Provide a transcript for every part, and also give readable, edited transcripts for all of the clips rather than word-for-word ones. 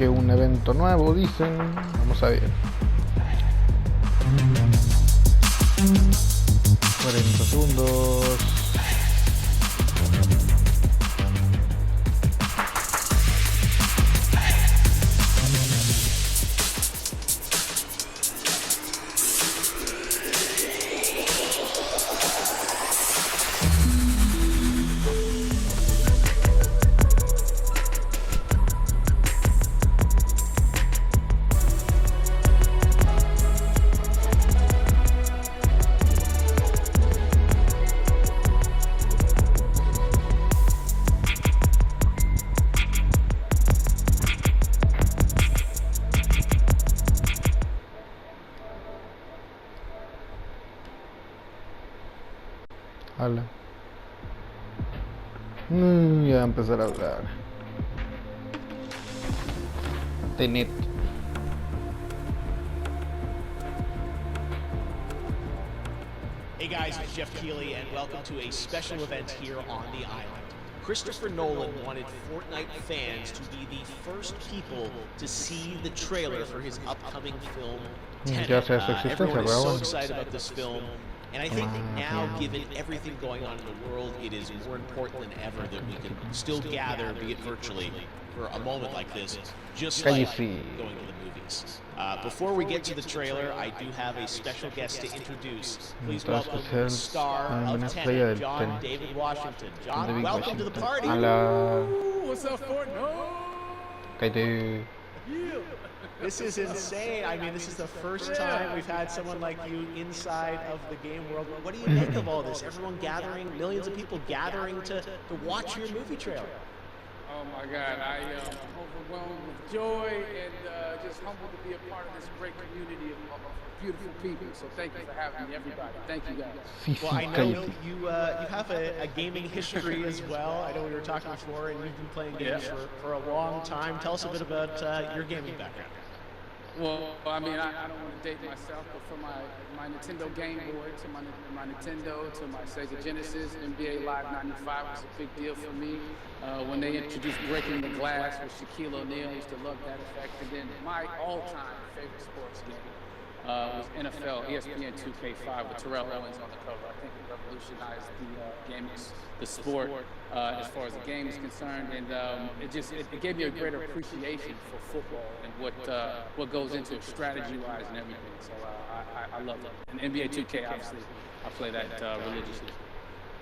que un evento nuevo, dicen. Vamos a ver. 40 segundos. Hola. Ya va a empezar a hablar. Tenet. Hey guys, it's Jeff Keighley, and welcome to a special event here on the island. Christopher Nolan wanted Fortnite fans to be the first people to see the trailer for his upcoming film, Tenet. Everyone is so excited about this film, and I think that now, given everything going on in the world, it is more important than ever that we can still gather, be it virtually, for a moment like this, just like going to the movies. Before we get to the trailer, I do have a special guest to introduce. Please welcome the star of Tenet, John David Washington. John, welcome to the party. What's up, Fortnite? This is insane. I mean, this is the first time we've had someone like you inside of the game world. What do you make of all this? Everyone gathering, millions of people gathering to watch your movie trailer. Oh my God, I am overwhelmed with joy and just humbled to be a part of this great community of beautiful people. So thank you for having me, everybody. Thank you guys. Well, I know you have a gaming history as well. I know we were talking before, and you've been playing games for a long time. Tell us a bit about your gaming background. Well, I mean, I don't want to date myself, but from my Nintendo Game Boy to my Nintendo to my Sega Genesis, NBA Live 95 was a big deal for me. When they introduced Breaking the Glass with Shaquille O'Neal, I used to love that effect. And then my all-time favorite sports game was NFL ESPN 2K5 with Terrell Owens on the cover. I think it revolutionized the game, the sport, as far as the game is concerned, and it gave me a greater appreciation for football and what goes into it strategy-wise and everything. So I love it. And NBA 2K, obviously, I play that religiously.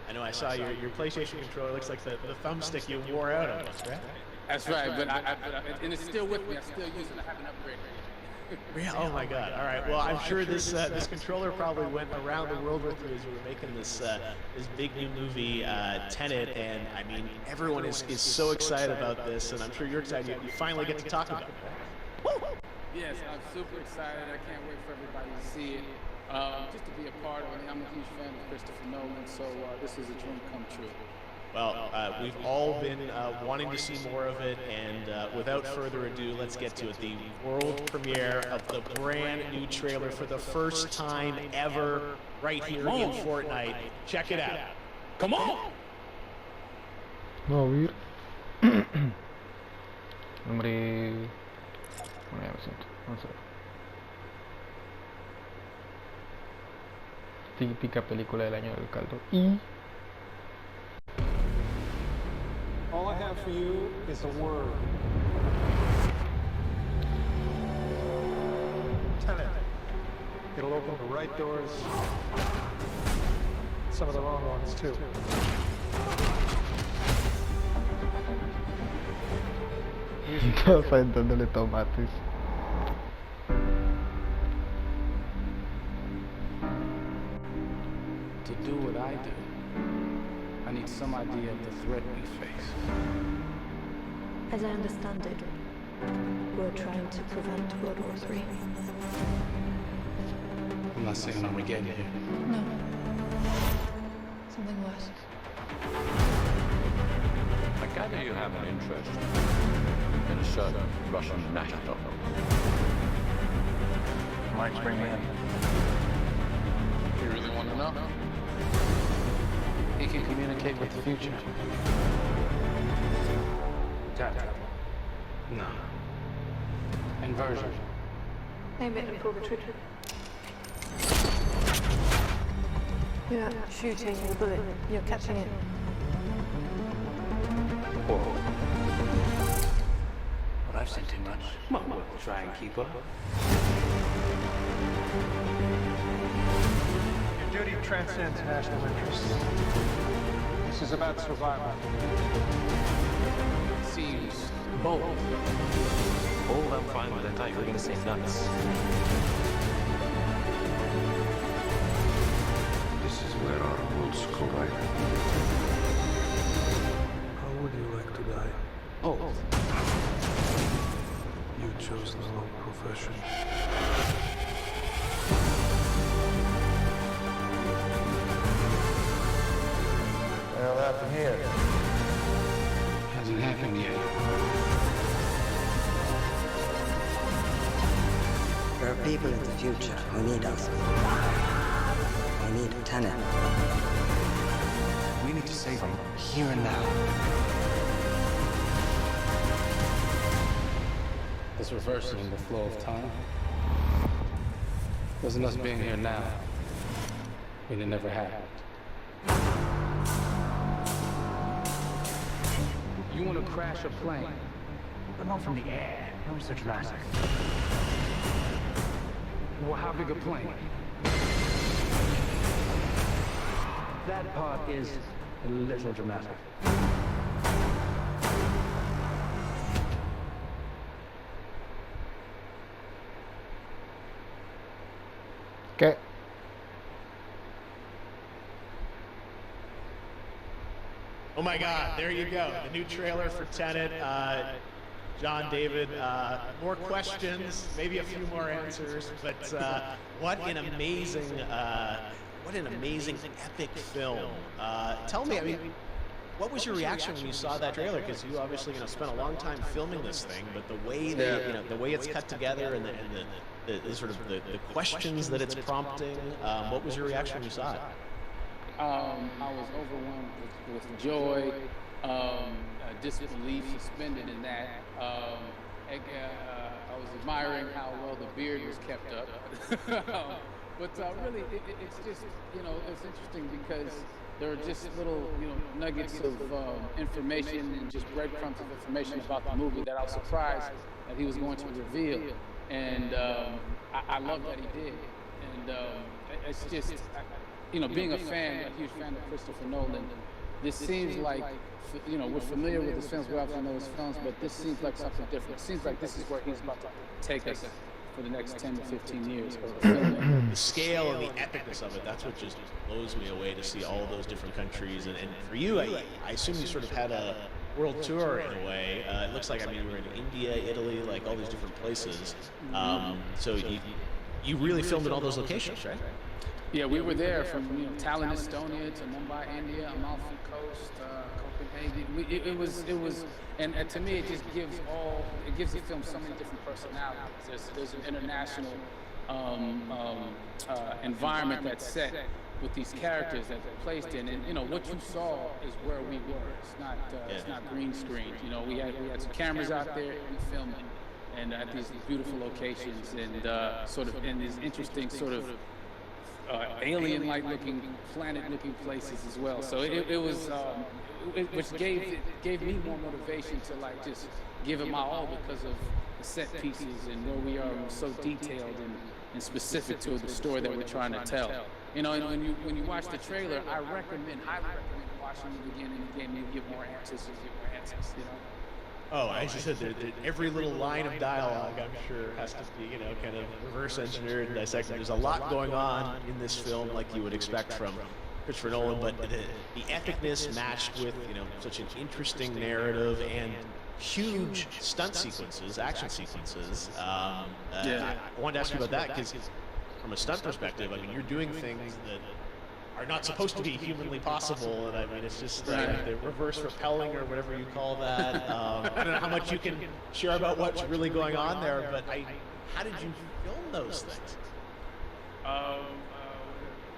I know I saw your PlayStation controller. Looks like the thumbstick you wore out almost, right? That's right, but and it's still with me. I still use it. I haven't upgraded it. Yeah, oh my God! All right. Well, I'm sure this controller probably went around the world with you as you were making this big new movie, Tenet, and I mean everyone is so excited about this, and I'm sure you're excited. You finally get to talk about it. Yes, I'm super excited. I can't wait for everybody to see it. Just to be a part of it. I'm a huge fan of Christopher Nolan, so this is a dream come true. Well, we've all been wanting to see more of it, and without further ado, let's get to it. The world premiere of the brand new trailer for the first time ever right here in Fortnite. Check it out. Come on! No, ver. Hombre. Bueno, ya me siento. Vamos a ver. Típica película del año del caldo. Y all I have for you is a word. Tenet. It'll open the right doors, some of the wrong ones too. Aventándole tomates. To do what I do, I need some idea of the threat we face. As I understand it, we're trying to prevent World War III. I'm not saying Armageddon here. No. Something worse. I gather you have an interest in a certain Russian matador. Mike's bring me in. You really want to know? He can communicate with the future. Tap. No. Inversion. Aim it and pull the trigger. You're not shooting the bullet, you're catching it. Whoa. Well, I've seen too much. Well, we'll try and keep up. Your duty transcends national interests. This is about survival. Seems bold. Oh, I'm fine with it. I thought you were gonna say nuts. This is where our worlds collide. How would you like to die? Oh. You chose the wrong profession. What'll happen here? Hasn't happened yet. There are people in the future who need us. We need Tenet. We need to save them here and now. It's reversing the flow of time. Wasn't us being here now. I mean, it never happened. You want to crash a plane? But not from the air. Don't be so dramatic. Well, how big a plane? That part is a little dramatic. Okay. Oh my God, there you go. The new trailer for Tenet. John David, more questions, maybe a few more answers, but what an amazing epic film. Tell me, I mean, what was your reaction when you saw that trailer? Because you obviously, spent a long time filming this thing, but the way that, the way it's cut together and the sort of the questions that it's prompting, what was your reaction when you saw it? I was overwhelmed with joy, disbelief suspended in that. I was admiring how well the beard was kept up. But really, it's just, it's interesting because there are just little, nuggets of information and just breadcrumbs of information about the movie that I was surprised that he was going to reveal. And I love that he did. And it's just, being a huge fan of Christopher Nolan, this seems like, we're familiar with his films, we obviously know his films, but this seems like something different. It seems like this is where he's about to take us for the next 10 to 15 years. The scale and the epicness of it, that's what just blows me away to see all those different countries. And for you, I assume you sort of had a world tour in a way. It looks like, you were in India, Italy, like all these different places. So you really filmed in all those locations, right? Yeah, we were there from Tallinn, Estonia to Mumbai, India, Amalfi Coast, Copenhagen. It was, and to me, it just gives the film so many different personalities. There's an international environment that's set with these characters that they're placed in, and what you saw is where we were. It's not green screen. We had some cameras out there and filming, and at these beautiful locations, and sort of in these interesting sort of alien-like looking, planet-looking places as well. So it was, which gave me more motivation to just give it my all because of the set pieces and where we are so detailed and specific to the story that we're trying to tell. And when you watch the trailer, I highly recommend watching it again and again and get more answers. Oh, as you said, every little line of dialogue, I'm sure, has to be, kind of reverse engineered and dissected. There's a lot going on in this film, like you would expect from Christopher Nolan, but the epicness matched with, such an interesting narrative and huge stunt sequences, action sequences. I wanted to ask you about that because, from a stunt perspective, you're doing things that are not supposed to be humanly possible, and it's just the reverse rappelling or whatever you call that. I don't know how much you can share about what's really going on there, but how did you film those things?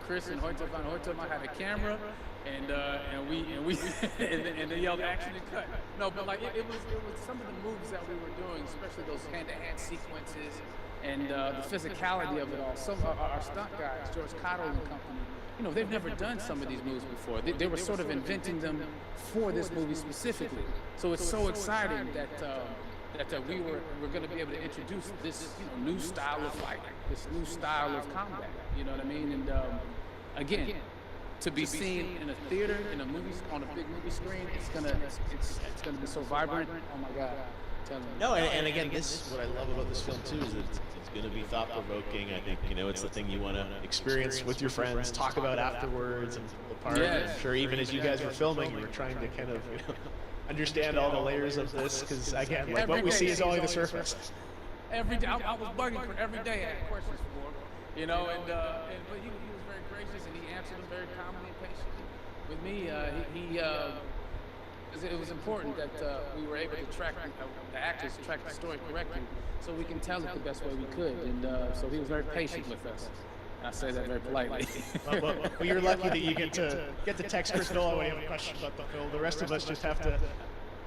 Chris and Hoyte van Hoytema had a camera, and we and they yelled action and cut. No, but like it was some of the moves that we were doing, especially those hand-to-hand sequences and the physicality of it all. Some our stunt guys, George Cottle and company, you know, they've never done some of these moves before. They were sort of inventing them for this movie specifically. So it's so exciting that we're going to be able to introduce this new style of fight, this new style of combat. You know what I mean? And again, to be seen in a theater, in a movie, on a big movie screen, it's gonna be so vibrant. Oh my God! No, and again, what I love about this film too is that it's going to be thought-provoking. I think it's the thing you want to experience with your friends, talk about afterwards, and pull apart. Yes. I'm sure even as you guys were filming, you were trying to kind of understand all the layers of this, because again, like what we see is only the surface. Every day, I was bugging for every day. I had questions for him, but he was very gracious and he answered them very calmly and patiently. With me, it was important that we were able to track the actors, track the story correctly, so we can tell it the best way we could. And so he was very patient with us. And I say that very politely. Well, you're lucky that you get to text Chris Nolan when you have a question about the film. The rest of us just have to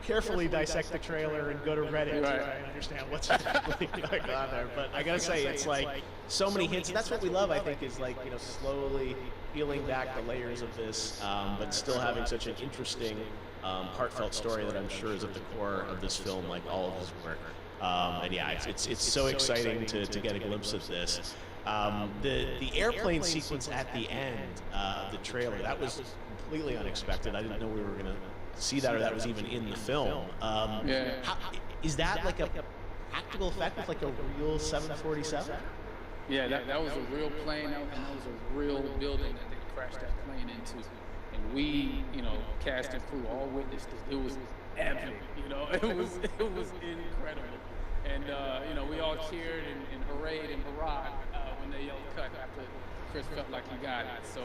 carefully dissect the trailer and go to Reddit to try and understand what's really going on there. But I gotta say, it's like so many hints, and that's what we love, I think, is like slowly peeling back the layers of this, but still having such an interesting, heartfelt story that I'm sure is at the core of this film, like all of his work. And yeah, it's so exciting to get a glimpse of this. The airplane sequence at the end of the trailer, that was completely unexpected. I didn't know we were gonna see that, or that was even in the film. Is that like a practical effect with like a real 747? Yeah, that was a real plane, and that was a real building that they crashed that plane into. And we, cast and crew all witnessed it. It was epic, it was incredible. And we all cheered and hooray and hurrah when they yelled cut after Chris felt like he got it. So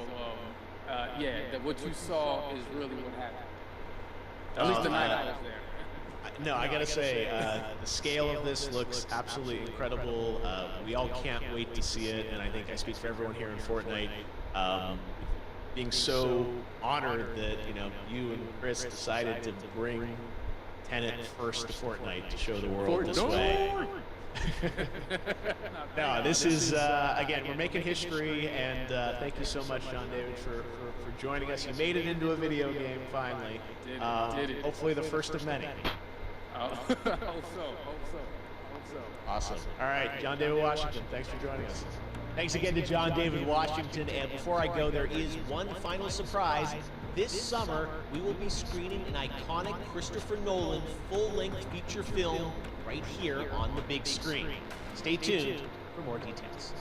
what you saw is really what happened. At least the night I was there. No, I gotta say, the scale of this looks absolutely incredible. We all can't wait to see it, and I think I speak for everyone here in Fortnite, being so honored that you and Chris decided to bring Tenet first to Fortnite to show the world this way. No, this is again, we're making history, and thank you so much, John David, for joining us. You made it into a video game finally. Did it. Hopefully the first of many. Hope so. Awesome. All right, John David Washington, thanks for joining us. Thanks again to John David Washington. And before I go, there is one final surprise. This summer, we will be screening an iconic Christopher Nolan full-length feature film right here on the big screen. Stay tuned for more details.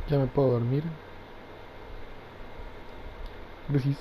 Ya me puedo dormir. Gracias.